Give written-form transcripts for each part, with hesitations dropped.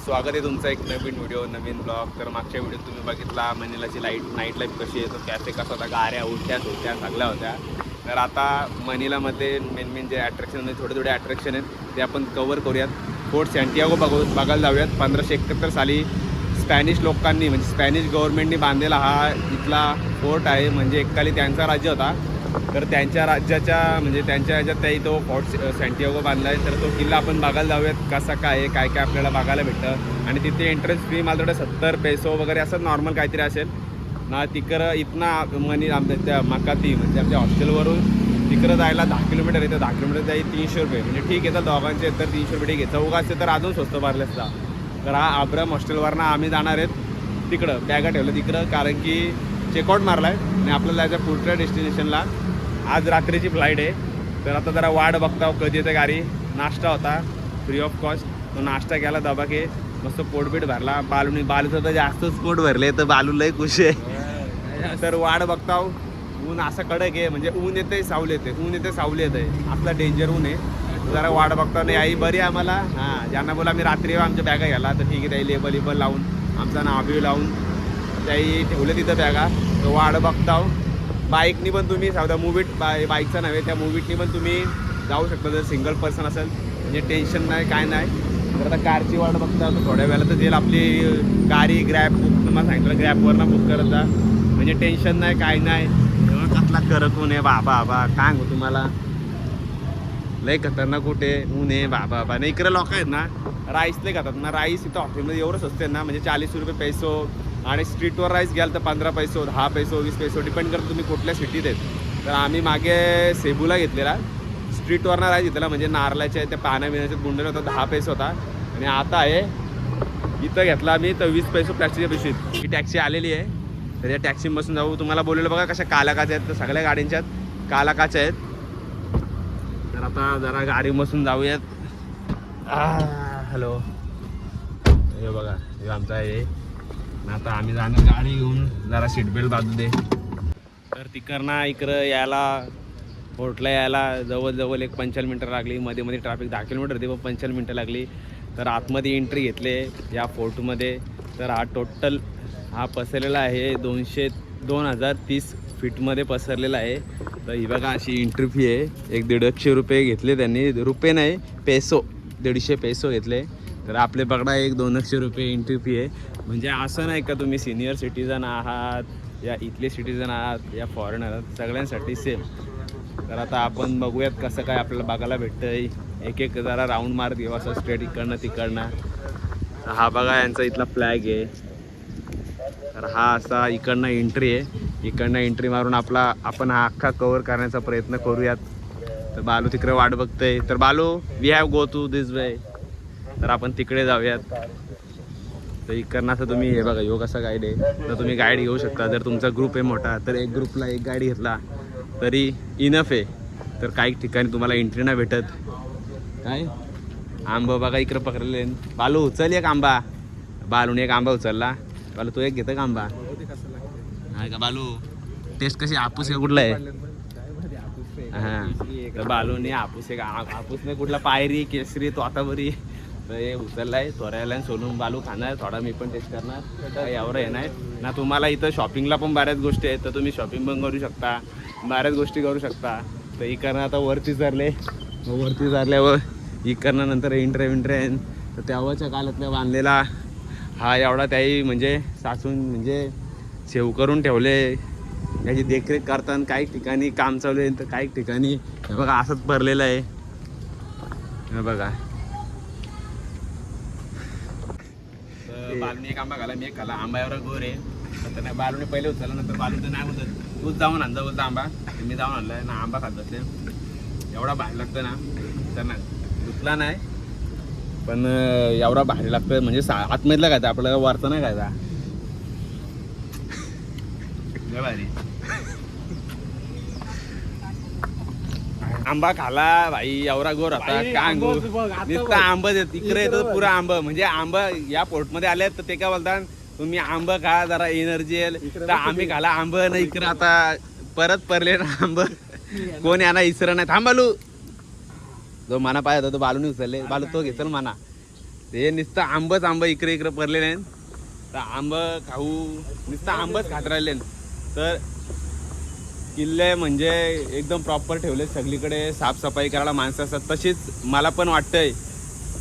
स्वागत आहे तुमचं एक नवीन व्हिडिओ नवीन ब्लॉग. तर मागच्या व्हिडिओत तुम्ही बघितला मनिलाची नाईट लाईफ कशी आहे, तो कॅफे कसा होता, गाऱ्या उलट्याच होत्या सगळ्या होत्या. तर आता मनिलामध्ये मेन जे अट्रॅक्शन म्हणजे थोडे अट्रॅक्शन आहेत ते आपण कवर करूयात. फोर्ट सँटियागो बघायला जाऊयात. 1571 साली स्पॅनिश लोकांनी म्हणजे स्पॅनिश गव्हर्नमेंटनी बांधलेला हा इथला फोर्ट आहे. म्हणजे एककाली त्यांचा राज्य होता. तर त्यांच्या राज्याच्या म्हणजे त्यांच्या ह्याच्यात त्याही तो फोर्ट सँटियागो बांधला आहे. तर तो किल्ला आपण बघायला जाऊयात कसा काय आहे, काय काय आपल्याला बघायला भेटतं. आणि तिथे एंट्रन्स फी मला थोडं 70 पैसो वगैरे असं नॉर्मल काहीतरी असेल ना. तिकडं इथनं मनी आमच्या त्या मकाती म्हणजे आमच्या हॉस्टेलवरून तिकडं जायला 10 किलोमीटर येतं. 10 किलोमीटर जाई 300 रुपये म्हणजे ठीक आहे. तर दोघांचे तर 300 रुपये ठीक आहे. चौघा असते तर अजून स्वस्त भरले असता. तर हा आब्राम हॉस्टेलवरनं आम्ही जाणार आहेत तिकडं. बॅगा ठेवलं तिकडं कारण की चेकआउट मारला आहे आणि आपल्याला जायचं पुढच्या डेस्टिनेशनला. आज रात्रीची फ्लाईट आहे. तर आता जरा वाट बघता कधी येते गाडी. नाश्ता होता फ्री ऑफ कॉस्ट. तो नाश्ता केला दबाके मस्त पोटबीट भरला. बालूचं तर जास्तच पोट भरले तर बालू लय खुश आहे. तर वाट बघता. ऊन असं कडक आहे म्हणजे ऊन येते सावली येते, ऊन येते सावली येते. आपला डेंजर ऊन आहे. जरा वाट बघता. नाही आई बरी आहे आम्हाला. हां ज्यांना बोला मी रात्री आमच्या बॅगा घ्यायला तर ठीक आहे. त्याही लेबल लावून आमचा नाव बी लावून त्याही ठेवले तिथं बॅगा. तर वाट बघता. बाईकनी पण तुम्ही साधा बाईकचा नव्हे त्या मूवीतनी पण तुम्ही जाऊ शकता जर सिंगल पर्सन असेल. म्हणजे टेन्शन नाही काय नाही. तर आता कारची वाट बघता तर थोड्या वेळात तर येईल आपली गाडी. ग्रॅब बुक तुम्हाला सांगितलं ग्रॅबवरनं बुक करत जा म्हणजे टेन्शन नाही काय नाही. कसला कडक ऊन आहे बाबा काय सांगू तुम्हाला. लय खतरनाक कुठे ऊन आहे बाबा. नाही इकडे लोक आहेत ना राईस लय खातात ना. राईस इथं हॉटेलमध्ये एवढं स्वस्त आहे ना म्हणजे 40 रुपये पैसो. आणि स्ट्रीटवर राईस घ्याल तर 15 पैसो 10 पैसो 20 पैसो डिपेंड करतं तुम्ही कुठल्या सिटीत आहेत. तर आम्ही मागे सेबूला घेतलेला स्ट्रीटवरनं राईस घेतलेला म्हणजे नारळाच्या त्या पाण्याबिण्याच्या गुंडे होता 10 पैसे होता. आणि आता आहे इथं घेतला आम्ही तर 20 पैसे प्लॅस्टिकच्या पिशवीत. ही टॅक्सी आलेली आहे. तर या टॅक्सी बसून जाऊ. तुम्हाला बोललेलं बघा कशा कालाकाच्या आहेत. तर सगळ्या गाड्यांच्यात कालाकाच्या आहेत. तर आता जरा गाडी बसून जाऊयात. हॅलो हे बघा हे आमचा आहे. आता आम्ही जाणार गाडी घेऊन. जरा सीट बेल्ट बांधू दे. तर तिकडनं इकडं यायला फोर्टला यायला जवळजवळ एक 45 मिनटं लागली. मध्ये ट्रॅफिक 10 किलोमीटर होते पण 45 मिनटं लागली. तर आतमध्ये एंट्री घेतले या फोर्टमध्ये. तर हा टोटल हा पसरलेला आहे 2030 फीटमध्ये पसरलेला आहे. तर ही बघा अशी एंट्री फी आहे. 150 रुपये घेतले त्यांनी. रुपये नाही पेसो 150 पेसो घेतले. तर आपले बघा 100-200 रुपये एंट्री फी आहे. म्हणजे असं नाही का तुम्ही सिनियर सिटीजन आहात या इथले सिटीजन आहात या फॉरेनर आहात सगळ्यांसाठी सेम. तर आता आपण बघूयात कसं काय आपल्याला बघायला भेटतं. एक जरा राऊंड मारत घेऊ असं स्ट्रेट इकडनं तिकडनं. हा बघा यांचा इथला फ्लॅग आहे. तर हा असा इकडनं एंट्री आहे. इकडनं एंट्री मारून आपण हा अख्खा कवर करण्याचा प्रयत्न करूयात. तर बालू तिकडे वाट बघतोय. तर Balu we have go to this way. तर आपण तिकडे जाऊयात. तर इकडनं असं तुम्ही हे बघा योग असा गाईड आहे. तर तुम्ही गाईड घेऊ शकता. जर तुमचा ग्रुप आहे मोठा तर एक ग्रुपला एक गाईड घेतला तरी इनफ आहे. तर काही ठिकाणी तुम्हाला एंट्री नाही भेटत. काय आंबा बघा इकडं पकडले. बालू उचल एक आंबा. बालूने एक आंबा उचलला. बालू तो एक घेतं का आंबा आहे का बालू. टेस्ट कशी हापूस आहे कुठला आहे. हां तर बालूने हापूस आहे हापूसने कुठला पायरी केसरी तो आता बरी. तर हे उचललाय थोड्याला सोलून बालू खाणार. थोडा मी पण टेस्ट करणार. काय एवढं आहे नाही ना. तुम्हाला इथं शॉपिंगला पण बऱ्याच गोष्टी आहेत. तर तुम्ही शॉपिंग पण करू शकता. बऱ्याच गोष्टी करू शकता. तर इकडनं आता वरती चालल्यावर इकडनं नंतर इंट्रेन तर तेव्हाच्या काळातल्या बांधलेला हा एवढा त्याही म्हणजे साचून म्हणजे सेव करून ठेवले. याची देखरेख करताना काही ठिकाणी काम चालू आहे तर काही ठिकाणी हे बघा असंच भरलेलं आहे. हे बघा बालूने एक आंबा खाला मी एक खाला. आंबा एवढा गोर आहे. तर नाही बालूने पहिले उचलला नंतर बालू तर नाही बोलत तूच जाऊन आणजा बोलता आंबा. मी जाऊन आणलाय ना आंबा खात बसले. एवढा भारी लागतं ना तर ना दुखला नाही पण एवढा भारी लागतं म्हणजे आतमधला खायचा आपल्याला वरचा नाही खायचा. भारी आंबा खाला भाई एवढा गोर होता. काय नुसतं आंबा देत इकडे येतं पुरा आंबा. म्हणजे आंबा या पोर्टमध्ये आले तर ते काय बोलतात तुम्ही आंबा खा जरा एनर्जी येईल. तर आम्ही खाला आंबा नाही इकडे आता परत परले ना आंबा. कोण यांना इसरा नाही. थांब बालू जो माना पाहिजे होता तो बालूने उचलले. बालू तो घेतल माना ते नुसतं आंबच आंब इकडे इकडे पडलेले आहेत. तर आंब खाऊ नुसतं आंबच खात राहिले. तर किल्ले म्हणजे एकदम प्रॉपर ठेवले, सगळीकडे साफसफाई करायला माणसं असतात. तशीच मला पण वाटतंय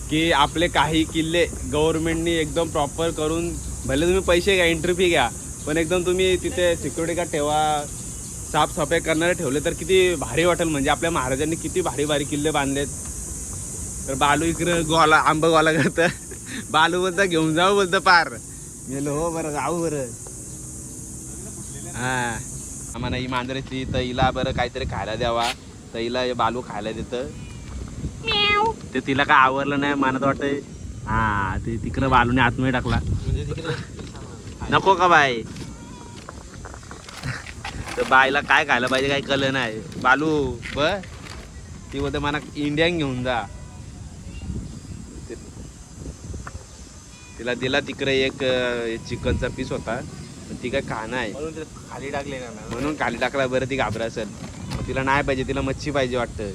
की आपले काही किल्ले गव्हर्नमेंटनी एकदम प्रॉपर करून, भले तुम्ही पैसे घ्या, एंट्री फी घ्या, पण एकदम तुम्ही तिथे सिक्युरिटी गार्ड ठेवा, साफसफाई करणारे ठेवले तर किती भारी वाटेल. म्हणजे आपल्या महाराजांनी किती भारी भारी किल्ले बांधलेत. तर बालू इकडं गोला आंब गोला करतं. बालू बोलतं घेऊन जाऊ, बोलतं पार. गेलो हो बरं जाऊ बरं. हां आम्हाला ही मांजरेची, तर हिला बरं काहीतरी खायला द्यावा. तर हिला हे बालू खायला देतं. ते तिला काय आवडलं नाही म्हणत वाटतंय. हां ते तिकडं बालूने आतमध्ये टाकला. नको का बाय? तर बाईला काय खायला पाहिजे काही कळलं नाही. बालू ब ती बोलते मला इंडियन घेऊन जा. तिला दिला तिकडे एक चिकनचा पीस होता, ती काय खाणं आहे खाली टाकले का म्हणून खाली टाकला. बरं ती घाबरा असेल, तिला नाही पाहिजे, तिला मच्छी पाहिजे वाटतं.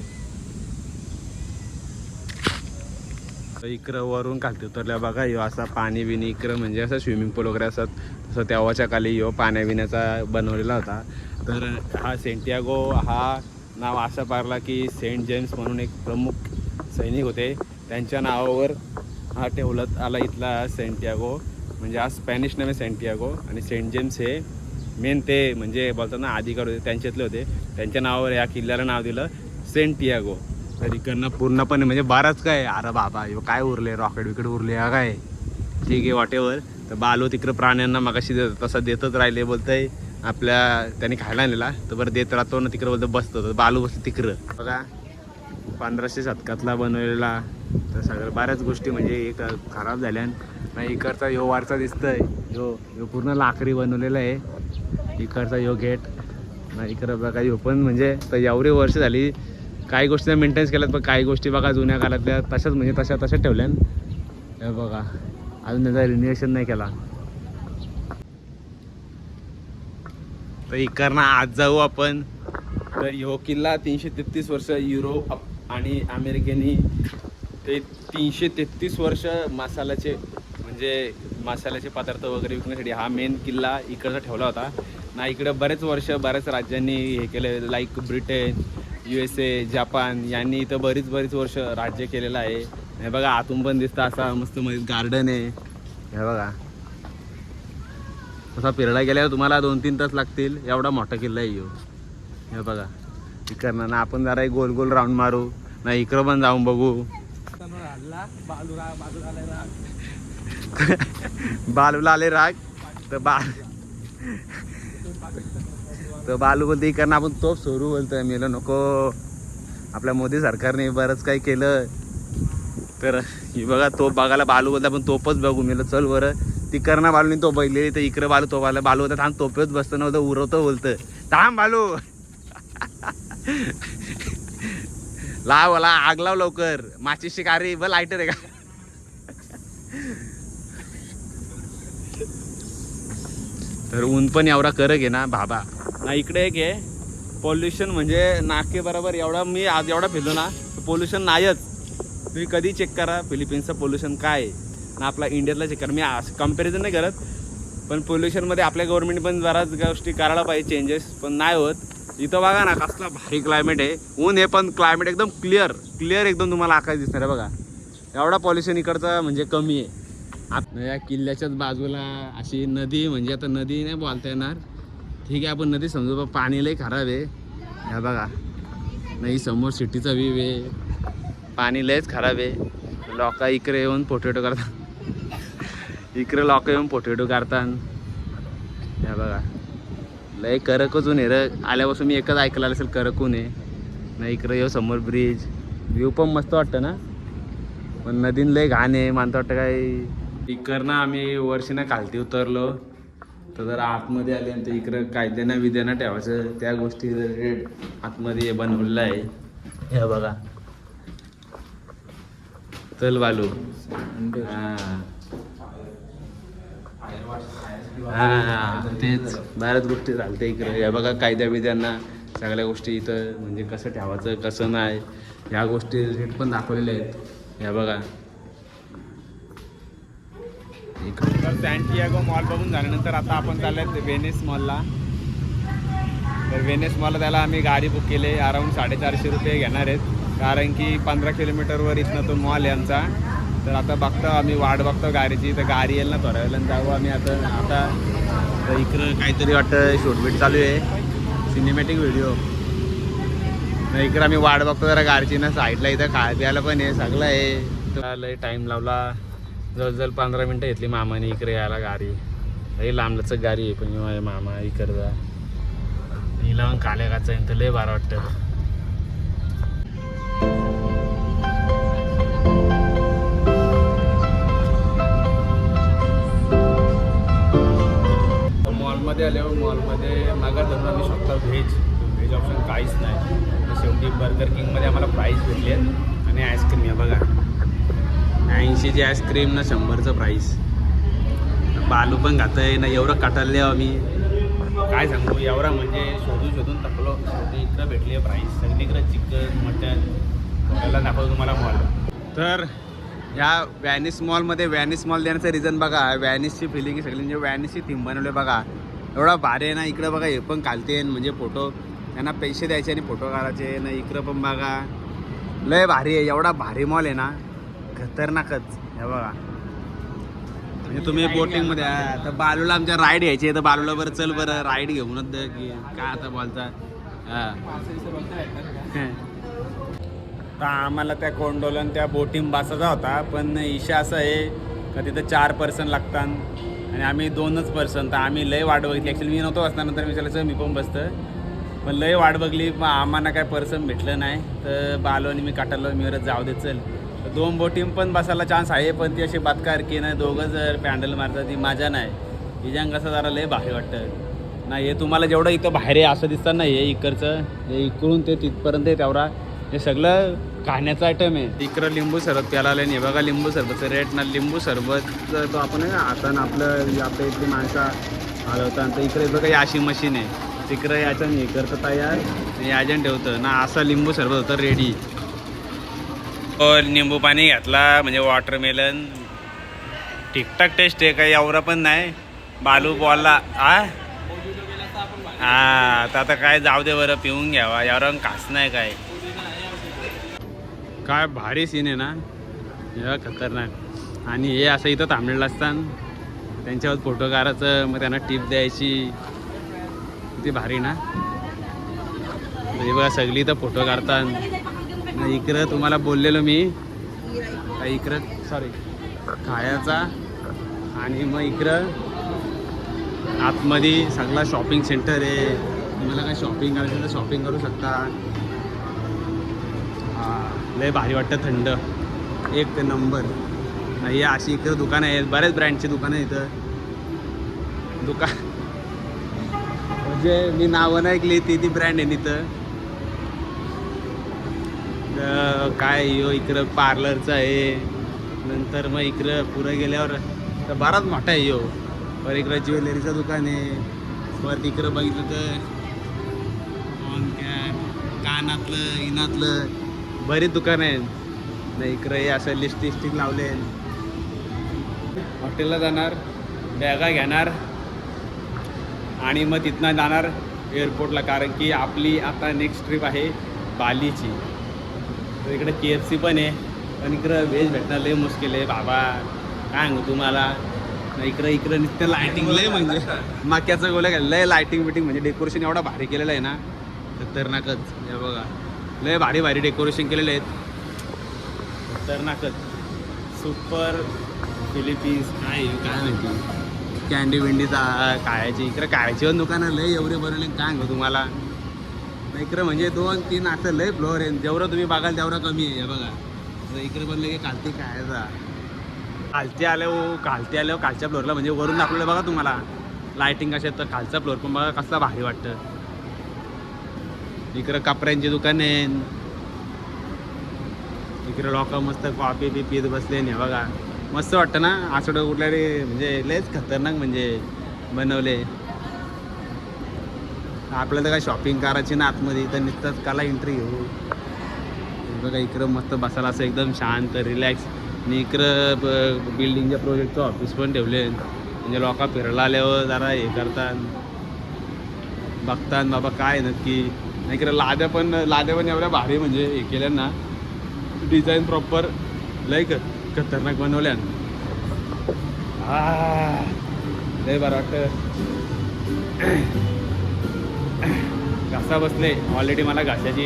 इकडं वरून खालती उतरल्या बघा, यो असा पाणी बिणी इकडं म्हणजे असं स्विमिंग पूल वगैरे असतात तसं तेव्हाच्या खाली यो पाण्या बिण्याचा बनवलेला होता. तर हा सेंटियागो हा नाव असं पारला की सेंट जेम्स म्हणून एक प्रमुख सैनिक होते, त्यांच्या नावावर हा ठेवण्यात आला इथला सेंटियागो. म्हणजे हा स्पॅनिश नाव आहे सेंटियागो, आणि सेंट जेम्स हे मेन ते म्हणजे बोलतात ना अधिकारी होते त्यांच्यातले होते, त्यांच्या नावावर या किल्ल्याला नाव दिलं सेंटियागो. तर इकडनं पूर्णपणे म्हणजे बराच काय, अरे बाबा काय उरले, रॉकेट विकेट उरले हा काय, ठीक आहे वाटेवर. तर बालू तिकडं प्राण्यांना मगाशी तसं देतच राहिले, बोलतंय आपल्या त्यांनी खायला नेला तर बरं देत राहतो ना, तिकडं बोलतं बसतो. तर बालू बसतो तिकडं बघा, 1500 शतकातला बनवलेला. तर सगळं बऱ्याच गोष्टी म्हणजे एक खराब झाल्या. नाही इकडचा यो वारचा दिसतंय, यो पूर्ण लाकडी बनवलेला आहे. इकडचा यो गेट नाही, इकडं बघा यो पण म्हणजे तर एवढी वर्ष झाली काही गोष्टी मेंटेन्स केल्यात, पण काही गोष्टी बघा जुन्या काळातल्या तशाच म्हणजे तशा ठेवल्या. हे बघा अजून त्याचा रिन्युएशन नाही केला. तर इकडनं आज जाऊ आपण. तर ह्यो किल्ला 333 वर्ष युरोप आणि अमेरिकेने ते 333 वर्ष मसाल्याचे म्हणजे मसाल्याचे पदार्थ वगैरे विकण्यासाठी हा मेन किल्ला इकडचा ठेवला होता ना. इकडं बरेच वर्ष बऱ्याच राज्यांनी हे केलं, लाईक ब्रिटन, USA, जपान यांनी इथं बरीच वर्ष राज्य केलेलं आहे. हे बघा आतून पण दिसतं असा मस्त मध्ये गार्डन आहे. हे बघा तसा फिरायला गेल्यावर तुम्हाला 2-3 तास लागतील, एवढा मोठा किल्ला आहे ह्यो. हे बघा इकडनं ना आपण जरा गोल गोल राऊंड मारू ना, इकडं पण जाऊन बघू. बालूला आले राग. तर बालू बोलते इकडनं आपण तोप सोडू, बोलतोय मेलं नको, आपल्या मोदी सरकारने बरंच काही केलं. तर ही बघा तोप बघायला बालू बोलता आपण तोपच बघू. मेलं चल बरं, तिकडनं बालूने तो बघलेली, तर इकडे बालू तो आला. बालू होता थांब, तोपेच बसतं नव्हतं उरवतं, बोलतं थांब बालू. लाव मला आग लाव लवकर, माची शिकारी ब लायटर आहे का. तर ऊन पण एवढा कडक आहे ना बाबा ना. इकडे एक आहे पॉल्युशन म्हणजे नाके बरोबर एवढा मी आज एवढा फिरलो ना, पोल्युशन नाहीच. तुम्ही कधी चेक करा फिलिपिन्सचं पोल्युशन काय आहे ना, आपला इंडियातला चेक करा. मी असं कम्पॅरिझन नाही करत, पण पोल्युशनमध्ये आपल्या गव्हर्नमेंट पण बऱ्याच गोष्टी करायला पाहिजे चेंजेस, पण नाही होत. इथं बघा ना कसला भारी क्लायमेट आहे, ऊन आहे पण क्लायमेट एकदम क्लिअर एकदम तुम्हाला आकाश दिसणार आहे बघा. एवढा पॉल्युशन इकडचा म्हणजे कमी आहे. या किल्ल्याच्याच बाजूला अशी नदी, म्हणजे आता नदी नाही बोलता येणार, ठीक आहे आपण नदी समजू, पण पाणी लई खराब आहे. ह्या बघा नाही समोर सिटीचा व्ह्यू आहे, पाणी लयच खराब आहे. लोक इकडे येऊन पोटॅटो करतात, इकडे लोक येऊन पोटॅटो काढतात. ह्या बघा लय कडकच ऊन आहे रे, आल्यापासून मी एकच ऐकलं असेल कडक ऊन आहे ना. इकडे येऊ समोर ब्रिज, व्ह्यू पण मस्त वाटतं ना, पण नदीन लय घाण आहे मानतं वाटतं काय. इकडनं आम्ही वर्षीनं खालती उतरलो, तर जरा आतमध्ये आले आणि इकडं कायद्यानं विद्यानं ठेवायचं त्या गोष्टी आतमध्ये बनवलेलं आहे. हे बघा चल बालू. हां तेच बऱ्याच गोष्टी चालते इकडे. हे बघा कायद्या विद्यांना सगळ्या गोष्टी इथं म्हणजे कसं ठेवायचं कसं नाही ह्या गोष्टी पण दाखवलेल्या आहेत. ह्या बघा तर सॅन्टियागो मॉल बघून झाल्यानंतर आता आपण चालले वेनिस मॉलला. तर वेनिस मॉलला त्याला आम्ही गाडी बुक केली. अराऊंड 450 रुपये घेणार आहेत, कारण की 15 किलोमीटरवर इथनं तो मॉल आहे आमचा. तर आता बघतो आम्ही, वाट बघतो गाडीची. तर गाडी येईल ना थोड्या वेळेला जाऊ आम्ही आता तर इकडं काहीतरी वाटतं शूटबीट चालू आहे, सिनेमॅटिक व्हिडिओ. तर इकडं आम्ही वाट बघतो जरा गाडीची ना. साईडला इथं खाय प्यायला पण आहे, सगळं आहे. तर लय टाईम लावला, जवळजवळ 15 मिनटं घेतली मामाने इकडे यायला. गाडी लई लांबलचक गाडी आहे, पण माझ्या मामा इकडचा हिला मग काल्या काचा तर लय बारा वाटतं. मॉलमध्ये आल्यावर मॉलमध्ये मागा धरून आम्ही शकतो व्हेज ऑप्शन काहीच नाही. तर शेवटी बर्गर किंगमध्ये आम्हाला प्राईस भेटली आहे आणि आईस्क्रीम आहे बघा, 80ची आईस्क्रीम ना 100चं प्राईस. बालू पण खातं आहे ना, एवढं कटाळले आम्ही काय सांगू. एवढा म्हणजे शोधून थकलो. शेवटी इकडं भेटली आहे प्राईस. सगळीकडं चिकन मटन त्याला दाखवतो तुम्हाला मॉल. तर ह्या व्हॅनिस मॉलमध्ये व्हॅनिस मॉल देण्याचं रिझन बघा, व्हॅनिसची फिलिंग सगळी म्हणजे व्हॅनिसची थीम बनवली बघा. एवढा भारी आहे ना. इकडं बघा हे पण घालते म्हणजे फोटो, त्यांना पैसे द्यायचे आणि फोटो काढायचे ना. इकडं पण बघा लय भारी आहे. एवढा भारी मॉल आहे ना, खतरनाकच. हे बघा म्हणजे तुम्ही बोटिंगमध्ये तर बालूला आमच्या राईड घ्यायची आहे. तर बालूला बरं चल बरं राईड घेऊनच दे की काय आता बोलता. तर आम्हाला त्या कोंडोलन त्या बोटिंग बसायचा होता, पण इशा असं आहे का तिथं 4 पर्सन लागतात आणि आम्ही 2च पर्सन. तर आम्ही लय वाट बघितली. ॲक्च्युली मी नव्हतो बसणार, नंतर मी चलायचं मी पण बसतं, पण लय वाट बघली. मग आम्हाला काय पर्सन भेटलं नाही. तर बालो आणि मी काटालो, मी वरच जाऊ दे चल. 2 बोटिंग पण बसायला चान्स आहे, पण ती अशी बातकार की नाही, दोघं जर पॅन्डल मारतात ती मजा नाही. हिजांग कसं जरा लय भारी वाटतं ना. हे तुम्हाला जेवढं इथं बाहेर आहे असं दिसतं ना, हे इकडचं हे इकडून ते तिथपर्यंत आहे तेवढा हे सगळं खाण्याचं आयटम आहे. इकडं लिंबू सरबत प्यायला आलं नाही बघा. लिंबू सरबतचं रेट ना, लिंबू सरबत तो आपण आहे ना हातानं आपल्या इथली माणसं हलवतात. तर इकडे बघा ही अशी मशीन आहे, तिकडं याच्यानं हे करतं तयार आणि याच्यानं ठेवतं ना. असं लिंबू सरबत होतं रेडी. निंबू पाणी घातला म्हणजे वॉटरमेलन, ठीकठाक टेस्ट आहे, काही एवढा पण नाही. बालू बॉलला हा तर आता काय जाऊ दे बरं, पिऊन घ्यावा. एवढा खास नाही काय भारी सीन आहे ना, एवढा खतरनाक. आणि हे असं इथं थांबलेलं असतात, त्यांच्यावर फोटो काढायचं, मग त्यांना टिप द्यायची. किती भारी ना. बघा सगळी इथं फोटो काढतात. इकडं तुम्हाला बोललेलो मी इकडं सॉरी खायचा. आणि मग इकडं आतमध्ये सगळा शॉपिंग सेंटर आहे. तुम्हाला काय शॉपिंग करायचं तर शॉपिंग करू शकता. हां लय भारी वाटतं, थंड एक नंबर. नाही अशी इकडं दुकानं आहेत, बऱ्याच ब्रँडची दुकानं आहेत इथं. दुकान म्हणजे मी नावं नाही ऐकली, ती ब्रँड आहे इथं. काय यो इकडं पार्लरचं आहे. नंतर मग इकडं पुढं गेल्यावर तर बराच मोठा आहे यो. पर इकडं ज्वेलरीचं दुकान आहे. परत इकडं बघितलं तर कानातलं इनातलं बरीच दुकानं आहेत. नाही इकडं हे असं लिपस्टिक लावले. हॉटेलला जाणार, बॅगा घेणार आणि मग तिथनं जाणार एअरपोर्टला, कारण की आपली आता नेक्स्ट ट्रिप आहे बालीची. तर इकडे KFC पण आहे, पण इकडं व्हेज भेटणं लय मुश्किल आहे बाबा, काय सांगू तुम्हाला. इकडं नुसतं लायटिंग लय म्हणजे माक्याचं गोल्या लय लायटिंग बिटिंग म्हणजे डेकोरेशन एवढा भारी केलेलं आहे ना, खतरनाकच. हे बघा लय भारी भारी डेकोरेशन केलेले आहेत, खतरनाकच. सुपर फिलिपीन्स काय माहिती. कॅन्डी विंडीचा खायची इकडं खायची पण दुकानं लय एवढे बनवले काय सांगू तुम्हाला. इकडं म्हणजे 2-3 असं लय फ्लोअर आहे, जेवढं तुम्ही बघाल तेवढं कमी आहे. बघा इकडे बनलं की खालती खायचा. खालती आल्यावर खालच्या फ्लोअरला म्हणजे वरून दाखवलं बघा तुम्हाला लायटिंग कशा. तर खालचा फ्लोअर पण बघा कसला भारी वाटतं. इकडं कपड्यांची दुकान आहे. इकडं लोक मस्त कॉफी बी पीत बसले नाही बघा, मस्त वाटतं ना. आठवडं कुठल्या म्हणजे लयच खतरनाक म्हणजे बनवले. आपल्याला काय शॉपिंग करायची ना आतमध्ये, तर नुसतंच काला एंट्री घेऊ. बघा इकडं मस्त बसायला असं एकदम शांत रिलॅक्स. आणि इकडं बिल्डिंगच्या प्रोजेक्टचं ऑफिस पण ठेवले म्हणजे लोक फिरायला आल्यावर जरा हे करतात बघतात बाबा काय नक्की. नाही इकडं लाद्या पण एवढ्या भारी म्हणजे हे केल्या ना डिझाईन प्रॉपर लय खतरनाक बनवल्या. लय बरं वाटतं. घासा बसले ऑलरेडी मला घासाची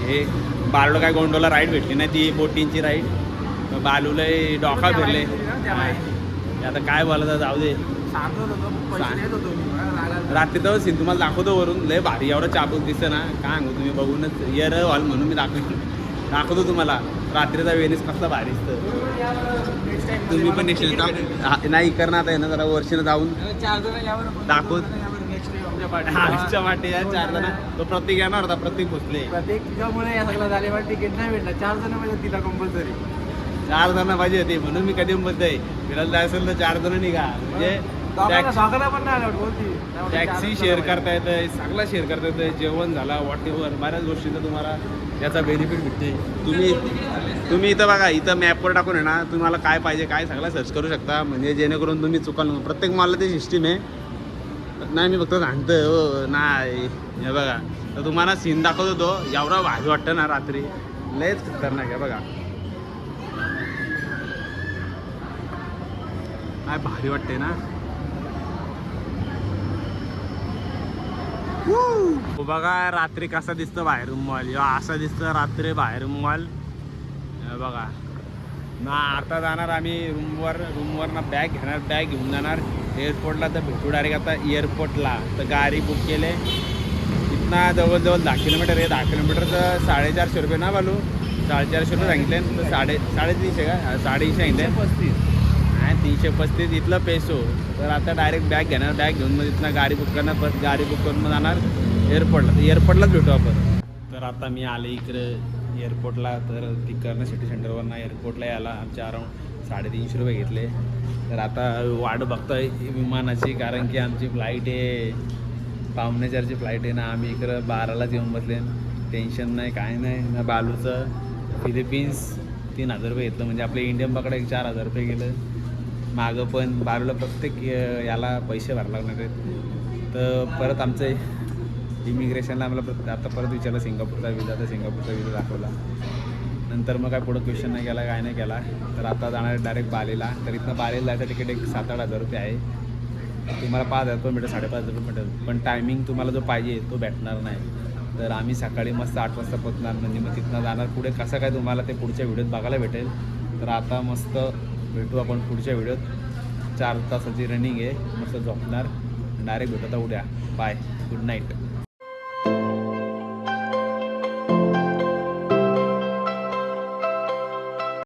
हे बालू काय गोंडोला राईड भेटली नाही ती बोटींची राईड बालूला डोका फिरले. आता काय बोलायचं जाऊ दे. रात्री तर सीन तुम्हाला दाखवतो वरून लय भारी एवढं चापूक दिसतं ना काय सांगू तुम्ही बघूनच इयर हॉल म्हणून मी दाखवतो तुम्हाला रात्रीचा वेणीस कसला भारी दिसतं. तुम्ही पण नेक्स्ट नाही करणार आहे ना जरा वर्षानं जाऊन दाखवत आमच्या वाटे या 4 जण तो प्रत्येक येणार होता प्रत्येक पोचले प्रत्येकामुळे या सगळं झाले पण तिकीट नाही भेटलं 4 जण म्हणजे तिला कंपल्सरी 4 जण पाहिजे होते म्हणून मी कधी म्हणतोय फिरायला जायचं असेल तर 4 जण निघा म्हणजे टॅक्सी शेअर करता येतं सगळं शेअर करता येतं जेवण झाला वॉटेवर बऱ्याच गोष्टींचा तुम्हाला याचा बेनिफिट भेटते. तुम्ही इथं बघा इथं मॅपवर टाकून आहे ना तुम्हाला काय पाहिजे काय सगळं सर्च करू शकता म्हणजे जेणेकरून तुम्ही चुकाल प्रत्येक मॉलला ती सिस्टीम आहे. नाही मी फक्त सांगतोय हो नाही हे बघा तर तुम्हाला सीन दाखवतो तो एवढा भारी वाटतं ना रात्री लयच खतरनाक आहे बघा काय भारी वाटते ना. बघा रात्री कसा दिसतं बाहेरून मॉल असा दिसतं रात्री बाहेरून मॉल बघा ना. आता जाणार आम्ही रूमवर ना बॅग घेणार बॅग घेऊन जाणार एअरपोर्टला तर भेटू डायरेक्ट आता एअरपोर्टला तर गाडी बुक केले इथना जवळजवळ 10 किलोमीटर आहे 10 किलोमीटरचं 450 रुपये ना बालू 450 रुपये सांगितले तर 350 का 350 सांगितले 335 इथलं पेसो. तर आता डायरेक्ट बॅग घेणार बॅग घेऊन मग इथनं गाडी बुक करणार परत गाडी बुक करून मग जाणार एअरपोर्टलाच भेटू आपण. तर आता मी आले इकडं एअरपोर्टला तर तिकडनं सिटी सेंटरवरनं एअरपोर्टला यायला आमचे अराऊंड 350 रुपये घेतले. तर आता वाट बघतोय विमानाची कारण की आमची फ्लाईट आहे 4:45ची फ्लाईट आहे ना. आम्ही इकडं 12लाच येऊन बसले टेन्शन नाही काय नाही ना. बालूचं फिलिपिन्स 3000 रुपये घेतलं म्हणजे आपले इंडियन पकडा 4000 रुपये गेलं. मागं पण बालूला प्रत्येक याला पैसे भरावे लागणार आहेत. तर परत आमचं इमिग्रेशनला आम्हाला आता परत विचारलं सिंगापूरचा विजा तर सिंगापूरचा विजा दाखवला नंतर मग काय पुढं क्वेश्चन नाही केला काय नाही केला. तर आता जाणार डायरेक्ट बालीला. तर इथनं बालीला जायचं तिकीट एक 7-8 हजार रुपये आहे. तुम्हाला 5000 रुपये भेटेल 5,500 रुपये भेटेल पण टायमिंग तुम्हाला जो पाहिजे तो भेटणार नाही. तर आम्ही सकाळी मस्त 8 वाजता पोचणार म्हणजे मग तिथनं जाणार पुढे कसं काय तुम्हाला ते पुढच्या व्हिडिओत बघायला भेटेल. तर आता मस्त भेटू आपण पुढच्या व्हिडिओत 4 तासाची रनिंग आहे मस्त झोपणार डायरेक्ट भेटू आता उद्या बाय गुड नाईट.